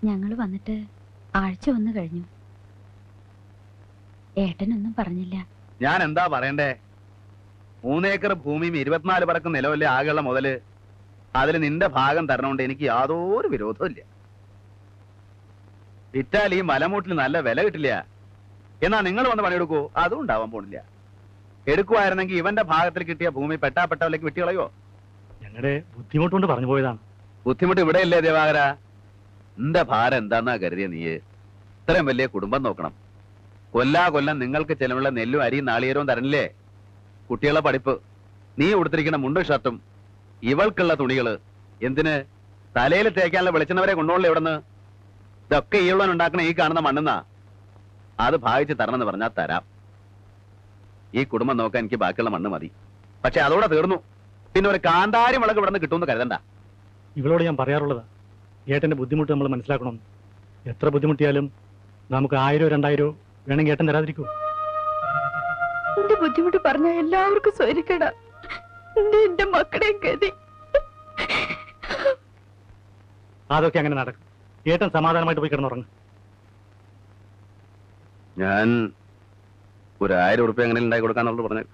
ഞങ്ങൾ വന്നിട്ട് ആഴ്ച ഒന്ന് കഴിഞ്ഞു. ഏട്ടനൊന്നും പറഞ്ഞില്ല. ഞാൻ എന്താ പറയണ്ടേ? 3 ഏക്കർ ഭൂമിയും 24 പറക്കും നിലവല്ലേ ആകെയുള്ള മുതല്. അതിൽ നിന്റെ ഭാഗം തരണോണ്ട് എനിക്ക് യാതൊരു വിരോധവും ഇല്ല. വിറ്റാൽ ഈ മലമൂട്ടിൽ നല്ല വില കിട്ടില്ല. എന്നാ നിങ്ങൾ വന്ന് പണിയെടുക്കൂ, അതും ഉണ്ടാവാൻ പോണില്ല. എടുക്കുവായിരുന്നെങ്കിൽ ഇവന്റെ ഭാഗത്തിൽ കിട്ടിയ ഭൂമി പെട്ടാപ്പെട്ടവലേക്ക് വിട്ടുകളയോ? ഞങ്ങളുടെ ബുദ്ധിമുട്ടുകൊണ്ട് പറഞ്ഞു പോയതാണ്. ബുദ്ധിമുട്ട് ഇവിടെ ഇല്ലേ ദേവാകര? നിന്റെ ഭാരം എന്താന്നാ കരുതിയ നീ? ഇത്രയും വലിയ കുടുംബം നോക്കണം. കൊല്ലം നിങ്ങൾക്ക് ചെലവുള്ള നെല്ലും അരിയും നാളികേരവും തരണില്ലേ? കുട്ടികളെ പഠിപ്പ്, നീ ഉടുത്തിരിക്കുന്ന മുണ്ടും ഷർട്ടും, ഇവൾക്കുള്ള തുണികള്, എന്തിന് തലയിൽ തേക്കാനുള്ള വെളിച്ചെണ്ണവരെ കൊണ്ടുപോകണല്ലേ ഇവിടുന്ന്? ഇതൊക്കെ ഈയുള്ളവൻ ഉണ്ടാക്കണ ഈ കാണുന്ന മണ്ണെന്നാ. അത് ഭാവിച്ച് തരണമെന്ന് പറഞ്ഞാൽ തരാം. ഈ കുടുംബം നോക്കാൻ എനിക്ക് ബാക്കിയുള്ള മണ്ണ് മതി. പക്ഷെ അതോടെ തീർന്നു. പിന്നെ ഒരു കാന്താരി മുളക് ഇവിടെ നിന്ന് കിട്ടുമെന്ന് കരുതണ്ട. ഇവളോട് ഞാൻ പറയാറുള്ളതാ, ഏട്ടന്റെ ബുദ്ധിമുട്ട് നമ്മൾ മനസ്സിലാക്കണം. എത്ര ബുദ്ധിമുട്ടിയാലും നമുക്ക് 1000 2000 വേണമെങ്കിൽ ഏട്ടൻ തരാതിരിക്കൂ. എന്റെ ബുദ്ധിമുട്ട് പറഞ്ഞ എല്ലാവർക്കും സ്വരിക്കടാ. എന്റെ മക്കളെ ഗതി. അതൊക്കെ അങ്ങനെ നടക്കും. ഏട്ടൻ സമാധാനമായിട്ട് പോയി കിടന്നുറങ്ങും. ഞാൻ ഒരു 1000 ഉറുപ്പ്യ എങ്ങനെ ഉണ്ടാക്കി കൊടുക്കാന്നുള്ളത് പറഞ്ഞു.